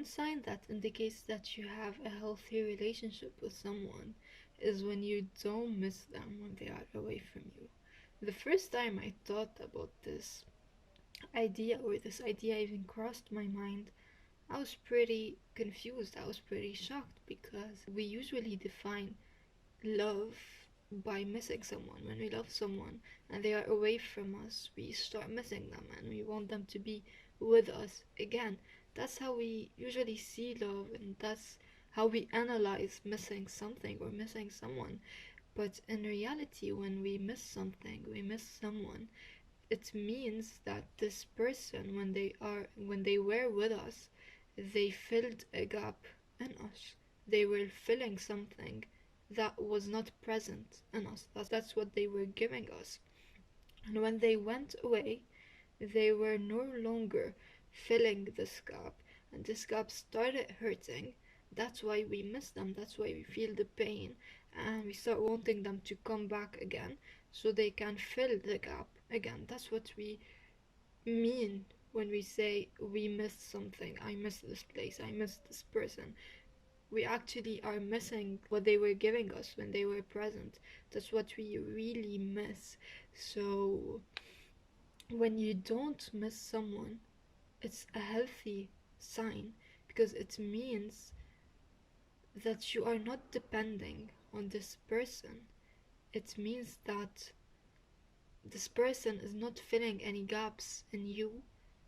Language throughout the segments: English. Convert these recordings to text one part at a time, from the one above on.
one sign that indicates that you have a healthy relationship with someone is when you don't miss them when they are away from you. The first time I thought about this idea even crossed my mind, I was pretty confused. I was pretty shocked because we usually define love by missing someone. When we love someone and they are away from us, we start missing them and we want them to be with us again. That's how we usually see love, and that's how we analyze missing something or missing someone. But in reality, when we miss something, we miss someone, it means that this person, when they were with us, they filled a gap in us. They were filling something that was not present in us. That's what they were giving us. And when they went away, they were no longer filling this gap, and this gap started hurting. That's why we miss them, that's why we feel the pain, and we start wanting them to come back again so they can fill the gap again. That's what we mean when we say we missed something. I miss this place, I miss this person. We actually are missing what they were giving us when they were present. That's what we really miss. So when you don't miss someone, it's a healthy sign, because it means that you are not depending on this person. It means that this person is not filling any gaps in you,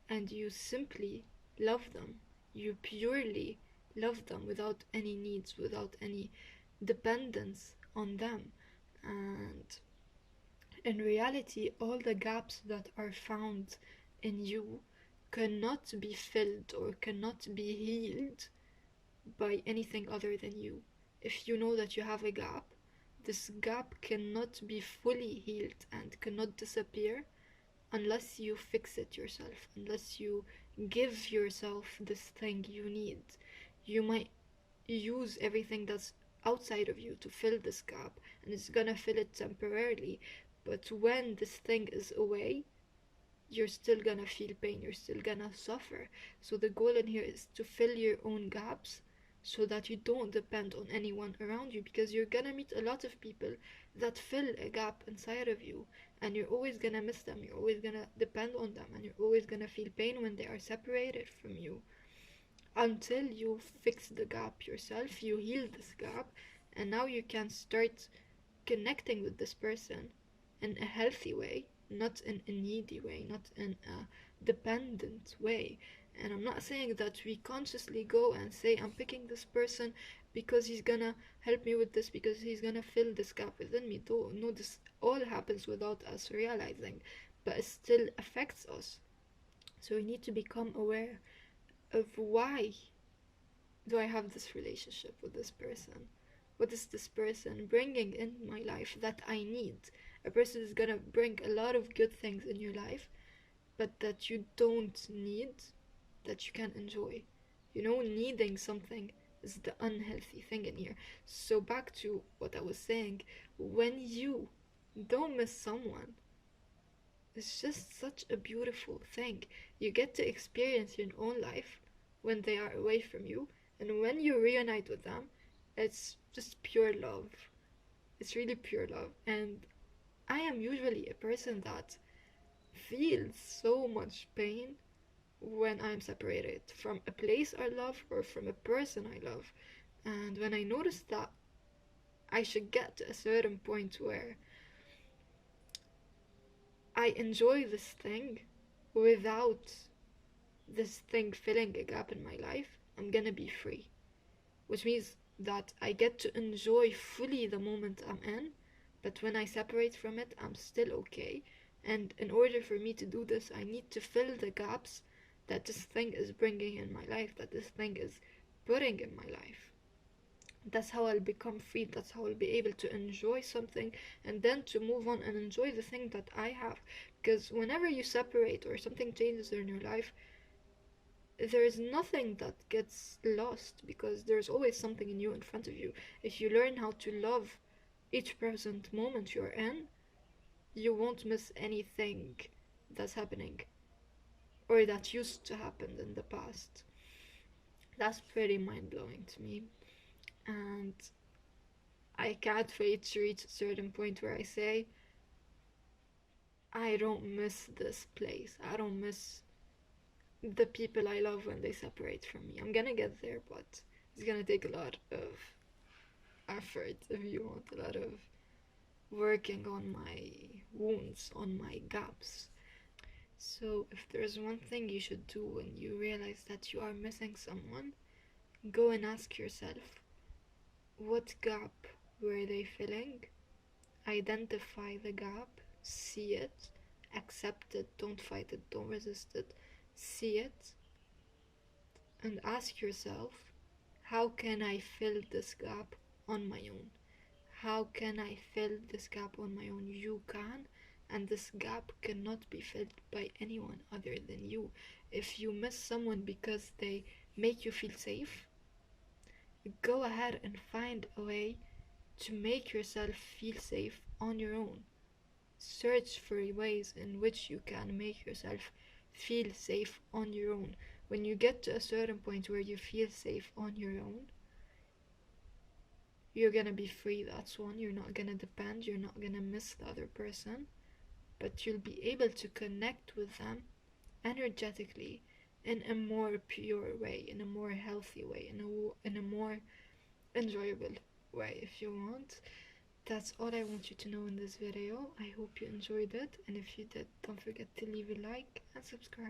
and you simply love them. You purely love them without any needs, without any dependence on them. And in reality, all the gaps that are found in you cannot be filled or cannot be healed by anything other than you. If you know that you have a gap, this gap cannot be fully healed and cannot disappear unless you fix it yourself, unless you give yourself this thing you need. You might use everything that's outside of you to fill this gap, and it's gonna fill it temporarily, but when this thing is away, you're still gonna feel pain, you're still gonna suffer. So the goal in here is to fill your own gaps so that you don't depend on anyone around you, because you're gonna meet a lot of people that fill a gap inside of you, and you're always gonna miss them, you're always gonna depend on them, and you're always gonna feel pain when they are separated from you. Until you fix the gap yourself, you heal this gap, and now you can start connecting with this person in a healthy way, not in a needy way, not in a dependent way. And I'm not saying that we consciously go and say, I'm picking this person because he's gonna help me with this, because he's gonna fill this gap within me. Though, no, this all happens without us realizing, but it still affects us. So we need to become aware of why do I have this relationship with this person? What is this person bringing in my life that I need? A person is gonna bring a lot of good things in your life, but that you don't need, that you can enjoy. Needing something is the unhealthy thing in here. So, back to what I was saying, when you don't miss someone, it's just such a beautiful thing. You get to experience your own life when they are away from you, and when you reunite with them, it's just pure love. It's really pure love. And I am usually a person that feels so much pain when I'm separated from a place I love or from a person I love. And when I notice that I should get to a certain point where I enjoy this thing without this thing filling a gap in my life, I'm gonna be free. Which means that I get to enjoy fully the moment I'm in, but when I separate from it, I'm still okay. And in order for me to do this, I need to fill the gaps that this thing is bringing in my life, that this thing is putting in my life. That's how I'll become free. That's how I'll be able to enjoy something and then to move on and enjoy the thing that I have. Because whenever you separate or something changes in your life, there is nothing that gets lost, because there's always something new in front of you. If you learn how to love each present moment you're in, you won't miss anything that's happening or that used to happen in the past. That's pretty mind blowing to me. And I can't wait to reach a certain point where I say, I don't miss this place. I don't miss the people I love when they separate from me. I'm gonna get there, but it's gonna take a lot of effort, if you want, a lot of working on my wounds, on my gaps. So, if there's one thing you should do when you realize that you are missing someone, go and ask yourself, what gap were they filling? Identify the gap, see it, accept it, don't fight it, don't resist it, see it, and ask yourself, how can I fill this gap on my own? How can I fill this gap on my own? You can, and this gap cannot be filled by anyone other than you. If you miss someone because they make you feel safe, go ahead and find a way to make yourself feel safe on your own. Search for ways in which you can make yourself feel safe on your own. When you get to a certain point where you feel safe on your own, you're gonna be free. That's one. You're not gonna depend, you're not gonna miss the other person, but you'll be able to connect with them energetically in a more pure way, in a more healthy way, in a more enjoyable way, if you want. That's all I want you to know in this video. I hope you enjoyed it, and if you did, don't forget to leave a like and subscribe.